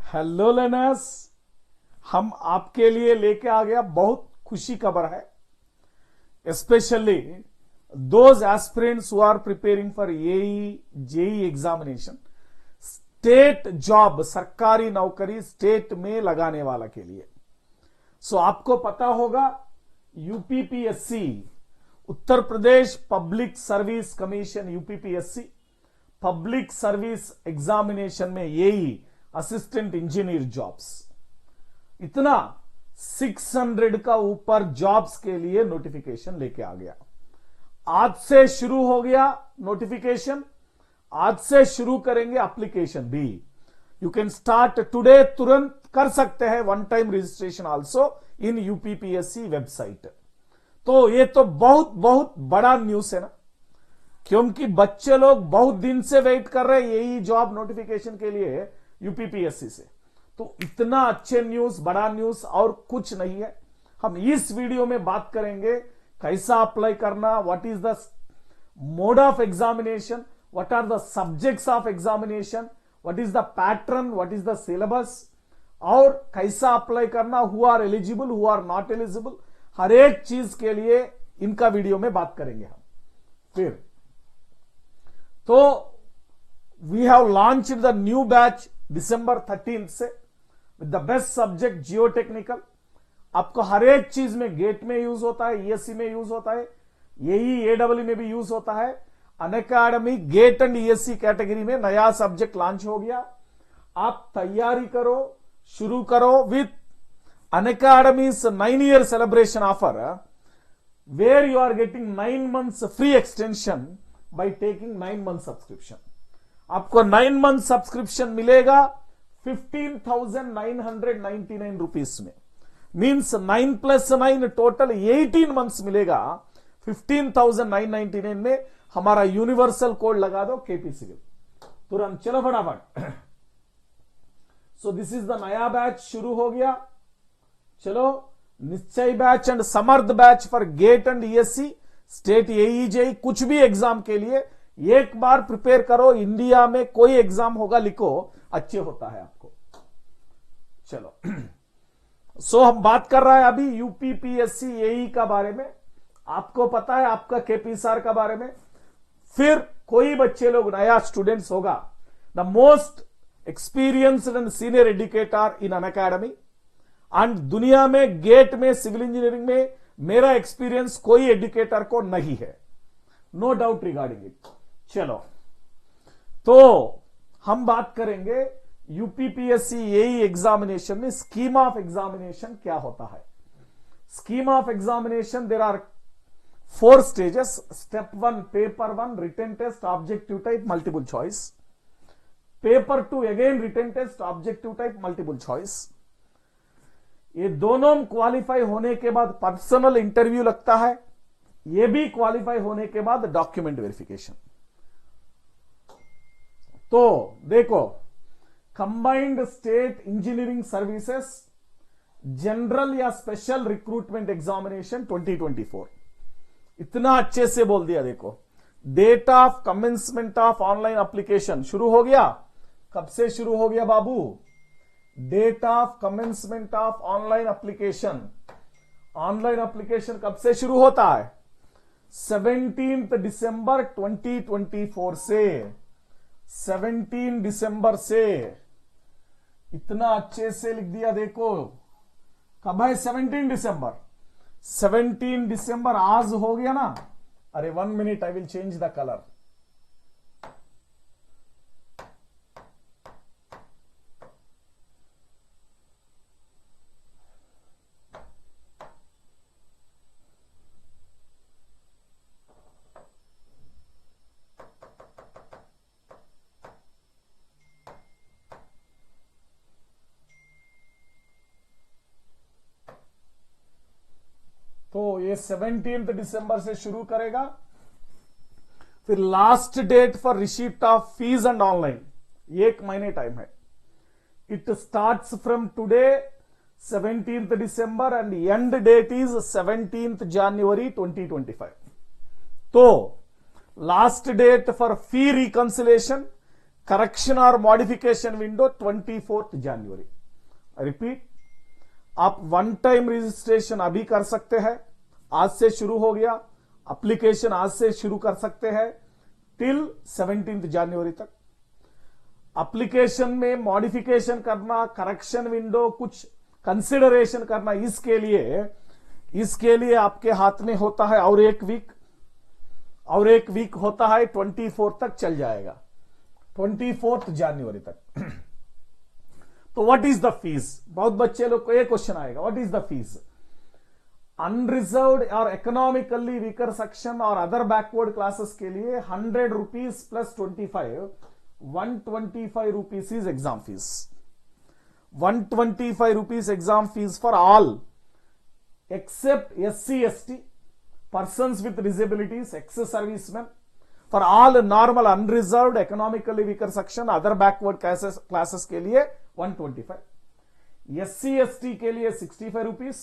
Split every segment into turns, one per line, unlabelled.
Hello learners, हम आपके लिए लेके आ गया बहुत खुशी खबर है। Specially those aspirants who are preparing for AE JE examination, state job, सरकारी नौकरी स्टेट में लगाने वाला के लिए। सो आपको पता होगा UPPSC, Uttar Pradesh public service commission, UPPSC public service examination में एई असिस्टेंट इंजीनियर जॉब्स, इतना 600 का ऊपर जॉब्स के लिए नोटिफिकेशन लेके आ गया। आज से शुरू हो गया नोटिफिकेशन, आज से शुरू करेंगे एप्लीकेशन भी। यू कैन स्टार्ट टुडे, तुरंत कर सकते हैं one time registration also in UPPSC website. तो ये तो बहुत बहुत बड़ा न्यूज है ना, क्योंकि बच्चे लोग बहुत दिन से वेट कर रहे हैं यही जॉब नोटिफिकेशन के लिए यूपीपीएससी से। तो इतना अच्छे न्यूज, बड़ा न्यूज और कुछ नहीं है। हम इस वीडियो में बात करेंगे कैसा अप्लाई करना, what is the mode of examination, what are the subjects of examination, what is the pattern, what is the syllabus, और कैसा अप्लाई करना, who are eligible, who are not eligible, हर एक चीज के लिए इनका वीडियो में बात करेंगे हम। फिर तो we have launched the new batch दिसंबर 13 से with the best subject geotechnical. आपको हर एक चीज में गेट में यूज होता है, ईएससी में यूज होता है, यही एडब्ल्यू में भी यूज होता है। Unacademy GATE and ESC category में नया सब्जेक्ट लॉन्च हो गया। आप तैयारी करो, शुरू करो with Unacademy's 9 year celebration offer, where you are getting 9 months free extension by taking 9 month subscription. आपको 9 month सब्सक्रिप्शन मिलेगा 15,999 रुपीस में, मीन्स 9 + 9 टोटल 18 months मिलेगा 15,999 में। हमारा यूनिवर्सल कोड लगा दो केपी सिविल तुरंत। चलो फटाफट। सो दिस इज द नया बैच शुरू हो गया। चलो, Nishchay batch and Samarth batch for GATE and ESC, state AE JE, कुछ भी एग्जाम के लिए एक बार प्रिपेयर करो। इंडिया में कोई एग्जाम होगा, लिखो, अच्छे होता है आपको। चलो सो हम बात कर रहे हैं अभी यूपीपीएससी एई का बारे में। आपको पता है आपका केपी सर का बारे में। फिर कोई बच्चे लोग नया स्टूडेंट्स होगा, the most experienced and senior educator in Unacademy, and दुनिया में गेट में, सिविल इंजीनियरिंग में मेरा एक्सपीरियंस कोई एजुकेटर को नहीं है, नो डाउट रिगार्डिंग इट। चलो, तो हम बात करेंगे यूपीपीएससी एई एग्जामिनेशन में स्कीम ऑफ एग्जामिनेशन क्या होता है। Scheme of examination, there are 4 stages. Step 1 paper 1 written test, objective type, multiple choice. Paper 2 again written test, objective type, multiple choice. ये दोनों क्वालिफाई होने के बाद पर्सनल इंटरव्यू लगता है, ये भी क्वालिफाई होने के बाद डॉक्यूमेंट वेरिफिकेशन। तो देखो, combined state engineering services general या स्पेशल रिक्रूटमेंट एग्जामिनेशन 2024, इतना अच्छे से बोल दिया। देखो, date of commencement of online application शुरू हो गया। कब से शुरू हो गया बाबू? Date of commencement of online application. Online application कब से शुरू होता है? 17 दिसंबर 2024 से, 17 दिसंबर से। इतना अच्छे से लिख दिया। देखो कब है? 17 दिसंबर। 17 दिसंबर आज हो गया ना। अरे 1 minute, I will change the colour. तो ये 17 दिसंबर से शुरू करेगा। फिर last date for receipt of fees and online 1 महीने टाइम है। It starts from today 17th December and end date is 17th January 2025। तो last date for fee reconciliation correction और मॉडिफिकेशन विंडो 24 जनवरी। रिपीट, आप one time registration अभी कर सकते हैं, आज से शुरू हो गया, एप्लीकेशन आज से शुरू कर सकते हैं टिल 17 जनवरी तक। एप्लीकेशन में मॉडिफिकेशन करना, करेक्शन विंडो कुछ कंसिडरेशन करना, इसके लिए आपके हाथ में होता है और एक वीक होता है, 24 तक चल जाएगा, 24 जनवरी तक। तो व्हाट इज द फीस? बहुत बच्चे लोग को एक क्वेश्चन आएगा, what is the fees? Unreserved और इकोनॉमिकली वीकर सेक्शन और अदर बैकवर्ड क्लासेस के लिए 100 rupees plus 25, 125 rupees is exam fees. 125 rupees exam fees for all except SC, ST, persons with disabilities, ex-servicemen. For all normal unreserved economically weaker section other backward classes के लिए 125. SC, ST के लिए 65 rupees.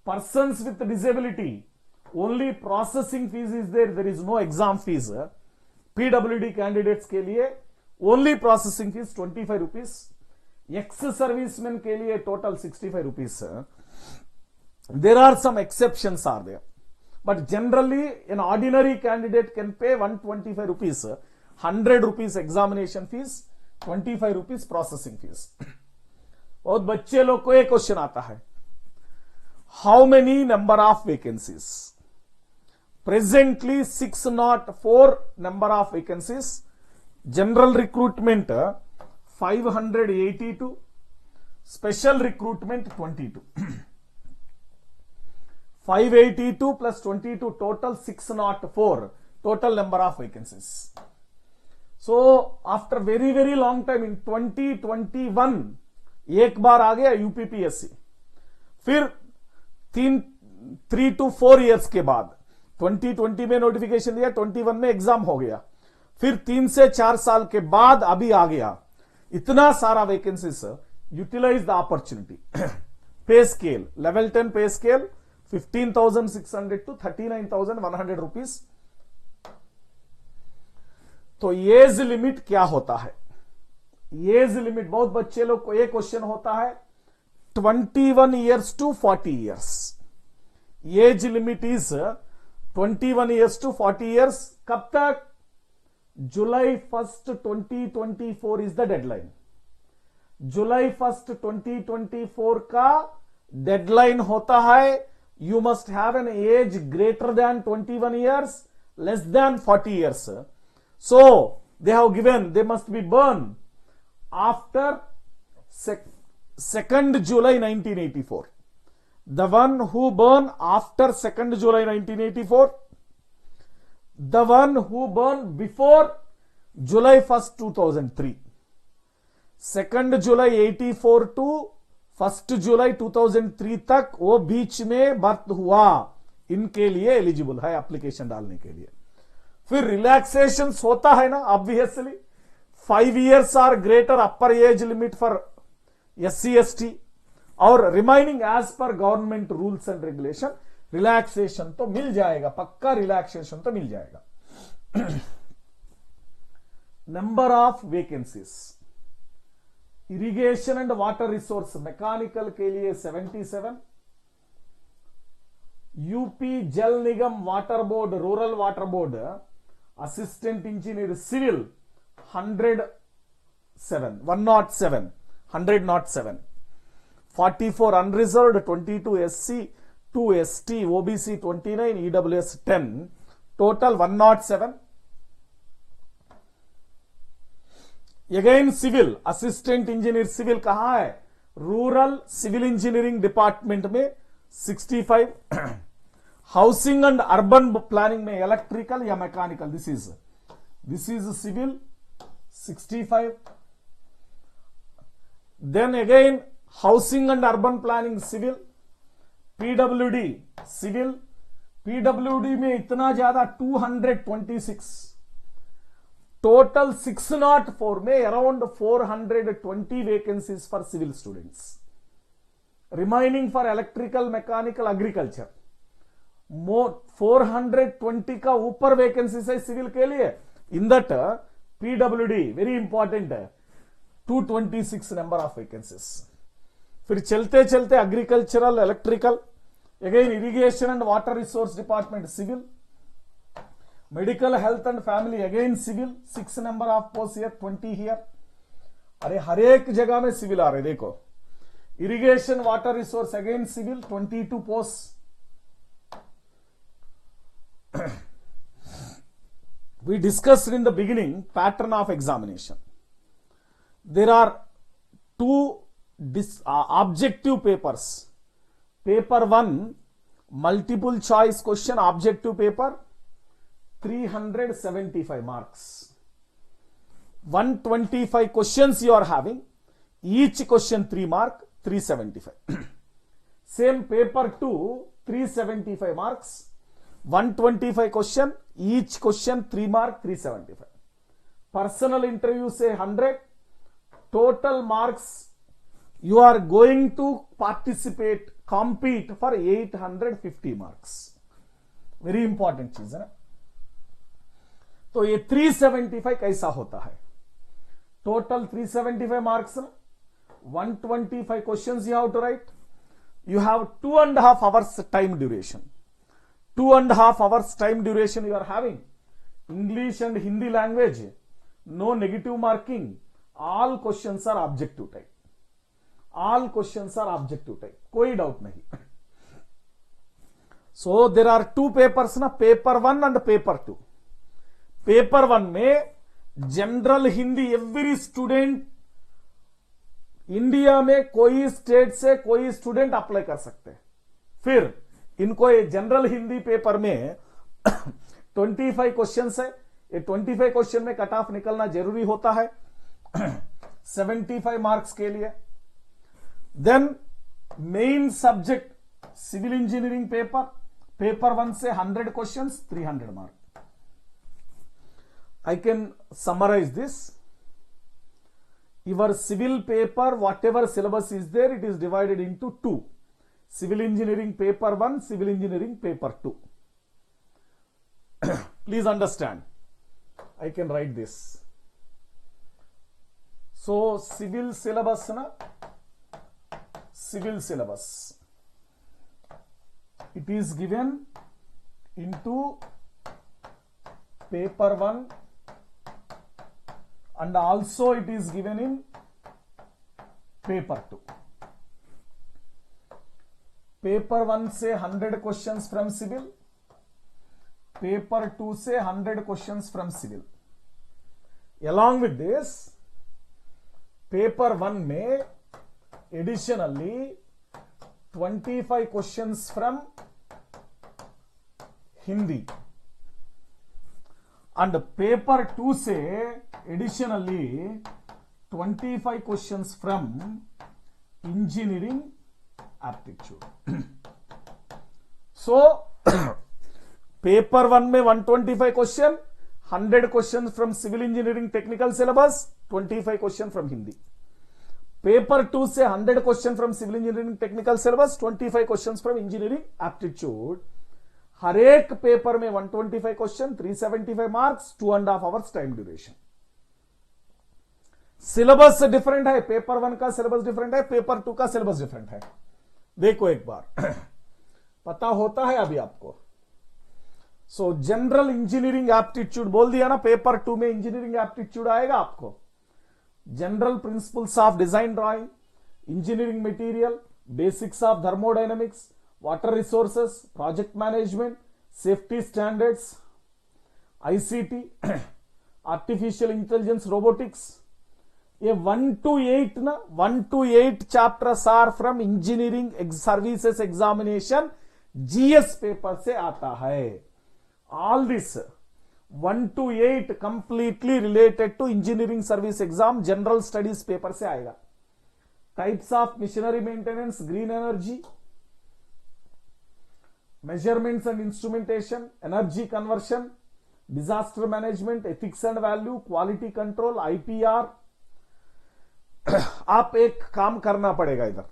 Persons with disability only processing fees is there. There is no exam fees. PWD candidates के लिए only processing fees 25 rupees, ex serviceman के लिए total 65 rupees. There are some exceptions are there, but generally an ordinary candidate can pay 125 rupees, 100 rupees examination fees, 25 rupees processing fees. बहुत बच्चे लोग को एक question आता है, how many number of vacancies? Presently 604 number of vacancies, general recruitment 582, special recruitment 22. 582 plus 22 total 604 total number of vacancies. So after very long time in 2021 एक बार आ गया UPPSC, फिर 3 to 4 years के बाद 2020 में नोटिफिकेशन दिया, 21 में एग्जाम हो गया, फिर 3 से 4 साल के बाद अभी आ गया, इतना सारा vacancies. Utilise the opportunity. Pay scale level 10 pay scale 15,600 to 39,100 rupees. तो एज लिमिट क्या होता है? एज लिमिट बहुत बच्चे लोग को एक क्वेश्चन होता है, 21 years to 40 years। Age limit is 21 years to 40 years। कब तक? July 1st 2024 is the deadline. जुलाई 1st 2024 का डेडलाइन होता है। You must have an age greater than 21 years, less than 40 years। So they have given they must be born after 2nd July 1984। The one who born after 2nd July 1984, the one who born before July 1st 2003, 2nd July 84 to 1st July 2003 तक वो बीच में birth हुआ, इनके लिए eligible है application डालने के लिए। फिर रिलैक्सेशन होता है ना, obviously 5 years are greater upper age limit for SC, ST और रिमाइनिंग एज पर government rules and regulation. Relaxation तो मिल जाएगा, पक्का रिलैक्सेशन तो मिल जाएगा। Number of vacancies, irrigation and water resource mechanical के लिए 77, UP Jal Nigam water board rural water board assistant engineer civil 107, 44 unreserved, 22 SC, 2 ST, OBC 29, EWS 10, total 107। Again civil assistant engineer civil कहां है? रूरल सिविल इंजीनियरिंग डिपार्टमेंट में 65। Housing and urban planning में electrical या mechanical, this is civil 65। Then again housing and urban planning civil, PWD civil, PWD में इतना ज्यादा 226, total 604 में around 420 vacancies for civil students, remaining for electrical mechanical agriculture. 420 का ऊपर vacancies है civil के लिए। In that PWD very important है, 226 नंबर ऑफ वैकेंसीज। फिर चलते चलते agricultural, electrical, again irrigation and water resource department civil, medical health and family again civil, 6 number of post here, 20 here. अरे हर एक जगह में सिविल आ रहे, देखो irrigation water resource again civil, 22 post. We discussed in the beginning pattern of examination. There are two objective papers. Paper 1 multiple choice question objective paper, 375 marks. 125 questions you are having, each question 3 mark, 375. Same paper 2 375 marks, 125 question, each question 3 mark, 375. Personal interview say 100, total marks you are going to participate, compete for 850 marks. Very important चीज है ना। तो ये 375 कैसा होता है? Total 375 marks ना, 125 questions you have to write. You have 2.5 hours time duration. 2.5 hours time duration you are having. English and Hindi language, no negative marking. All questions are objective type. All questions are objective type. कोई doubt नहीं. So there are two papers ना, paper 1 and paper 2. Paper 1 में general Hindi every student, India में कोई state से कोई student apply कर सकते हैं। फिर इनको ये जनरल हिंदी पेपर में 25 क्वेश्चंस है, ये 25 क्वेश्चन में कट ऑफ निकलना जरूरी होता है 75 मार्क्स के लिए। Then main subject civil engineering paper, paper 1 से 100 questions, 300 mark. I can summarize this. Your civil paper, whatever syllabus is there, it is divided into two. Civil engineering paper 1, civil engineering paper 2. Please understand. I can write this. So civil syllabus na, civil syllabus. It is given into paper 1 and also it is given in paper 2. Paper 1 से 100 questions from civil, paper 2 से 100 questions from civil. along with this paper 1 में additionally 25 questions from Hindi and paper 2 से additionally 25 questions from engineering aptitude. So paper 1 में 125 question, 100 questions from civil engineering technical syllabus, 25 question from Hindi. Paper 2 से 100 question from civil engineering technical syllabus, 25 questions from engineering aptitude. हर एक paper में 125 question, 375 marks, 2.5 hours time duration. Syllabus different है, paper 1 का syllabus different है, paper 2 का syllabus different है। देखो एक बार पता होता है अभी आपको। सो जनरल इंजीनियरिंग एप्टीट्यूड बोल दिया ना, पेपर 2 में इंजीनियरिंग एप्टीट्यूड आएगा आपको। General principles of design drawing, engineering material, basics of thermodynamics, water resources, project management, safety standards, ICT, artificial intelligence, robotics. ये 1 to 8 ना, 1 to 8 chapters are from engineering services examination, GS paper से आता है। All this 1 to 8 completely related to engineering service exam, general studies paper से आएगा। Types of machinery maintenance, green energy, measurements and instrumentation, energy conversion, disaster management, ethics and value, quality control, IPR. आप एक काम करना पड़ेगा इधर।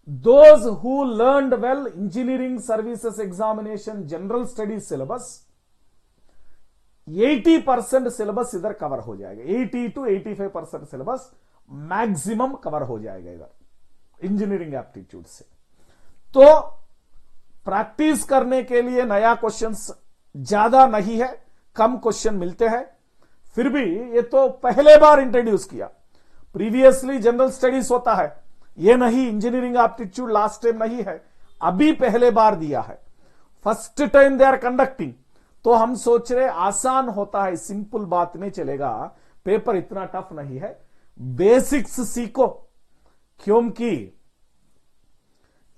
Those who learned well engineering services examination general studies syllabus, 80% syllabus इधर cover हो जाएगा। 80 to 85% syllabus maximum cover हो जाएगा इधर इंजीनियरिंग एप्टीट्यूड से। तो प्रैक्टिस करने के लिए नया क्वेश्चंस ज्यादा नहीं है, कम क्वेश्चन मिलते हैं। फिर भी ये तो पहले बार इंट्रोड्यूस किया, प्रीवियसली जनरल स्टडीज होता है, ये नहीं इंजीनियरिंग एप्टीट्यूड लास्ट टाइम नहीं है, अभी पहले बार दिया है, first time they are conducting. तो हम सोच रहे आसान होता है, सिंपल बात में चलेगा, पेपर इतना टफ नहीं है, बेसिक्स सीखो, क्योंकि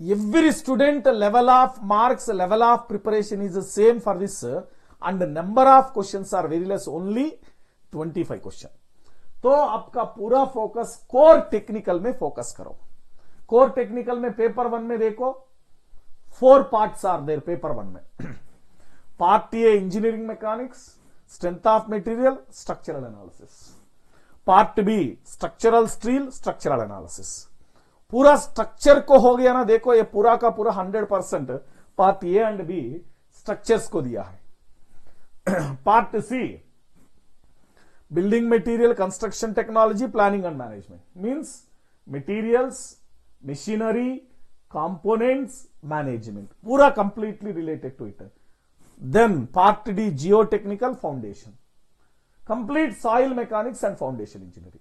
every student level of marks, level of preparation is the same for this, and number of questions are very less, only 25 question. तो आपका पूरा फोकस कोर टेक्निकल में फोकस करो। कोर टेक्निकल में पेपर 1 में देखो 4 पार्ट्स आर देयर पेपर 1 में। Part A engineering mechanics, strength of material, structural analysis. Part B structural steel, structural analysis. पूरा स्ट्रक्चर को हो गया ना, देखो ये पूरा का पूरा 100% part A and B structures को दिया है। Part C building material, construction technology, planning and management, means materials, machinery, components, management, पूरा completely related to it. Then part D geotechnical foundation, complete soil mechanics and foundation engineering.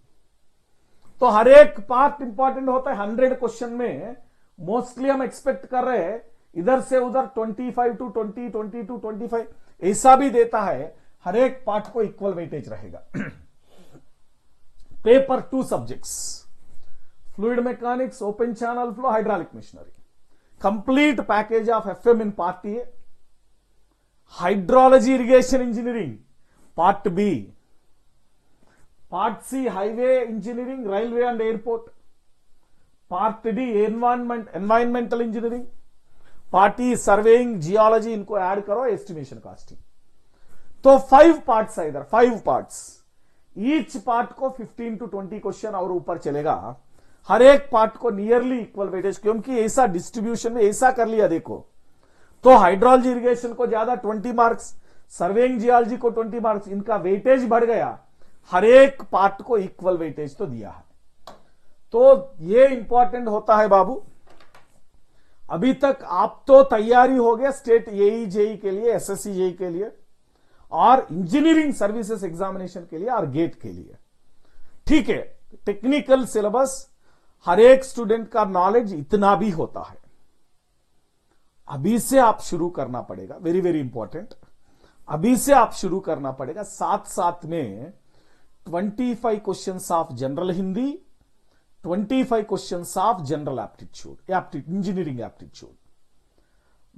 तो हर एक part important होता है। 100 question में mostly हम expect कर रहे हैं इधर से उधर 25 to 20, 20 to 25 ऐसा भी देता है, हर एक पार्ट को इक्वल वेटेज रहेगा। Paper 2 subjects, fluid mechanics, open channel flow, hydraulic machinery, complete package of FM in part A, hydrology irrigation engineering part B, part C highway engineering, railway and airport, part D environmental engineering, part E surveying, geology, इनको add करो, estimation costing. तो 5 parts है इधर, 5 parts, each part को 15 to 20 question और ऊपर चलेगा। हर एक पार्ट को नियरली इक्वल वेटेज, क्योंकि ऐसा डिस्ट्रीब्यूशन में ऐसा कर लिया देखो, तो हाइड्रोलॉजी इरिगेशन को ज्यादा 20 मार्क्स, सर्वेइंग जियोलॉजी को 20 मार्क्स, इनका वेटेज बढ़ गया, हर एक पार्ट को इक्वल वेटेज तो दिया है। तो ये इंपॉर्टेंट होता है बाबू। अभी तक आप तो तैयारी हो गया स्टेट एई जेई के लिए, एसएससी जेई के लिए, और इंजीनियरिंग सर्विसेज एग्जामिनेशन के लिए, और गेट के लिए, ठीक है। टेक्निकल सिलेबस हर एक स्टूडेंट का नॉलेज इतना भी होता है, अभी से आप शुरू करना पड़ेगा, वेरी वेरी इंपॉर्टेंट। अभी से आप शुरू करना पड़ेगा, साथ साथ में 25 questions of general Hindi, 25 questions of general aptitude, engineering aptitude.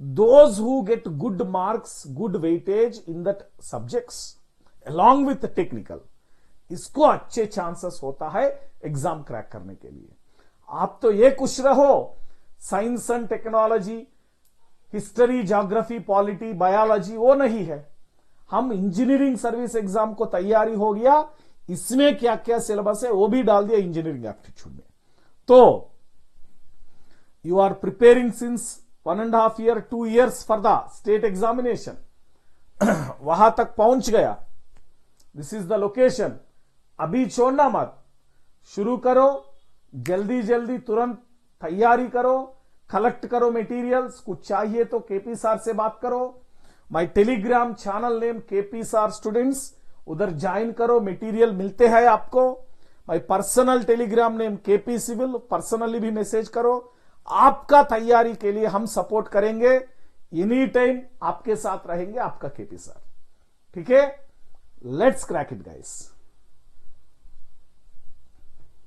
Those who get good marks, good weightage in that subjects along with the technical, इसको अच्छे चांसेस होता है एग्जाम क्रैक करने के लिए। आप तो ये खुश रहो, science and technology, history, geography, polity, biology वो नहीं है। हम इंजीनियरिंग सर्विस एग्जाम को तैयारी हो गया, इसमें क्या क्या सिलेबस है वो भी डाल दिया इंजीनियरिंग एप्टीट्यूड में। तो you are preparing since 1.5 year, 2 years for the state examination, वहां तक पहुंच गया, दिस इज द लोकेशन। अभी छोड़ना मत, शुरू करो, जल्दी जल्दी तुरंत तैयारी करो, कलेक्ट करो मटेरियल्स, कुछ चाहिए तो केपी सर से बात करो। My Telegram channel name KP sir students, उधर ज्वाइन करो, मटेरियल मिलते हैं आपको। My personal Telegram name KP civil, personally भी मैसेज करो। आपका तैयारी के लिए हम सपोर्ट करेंगे, एनी टाइम आपके साथ रहेंगे, आपका केपी सर, ठीक है। Let's crack it guys.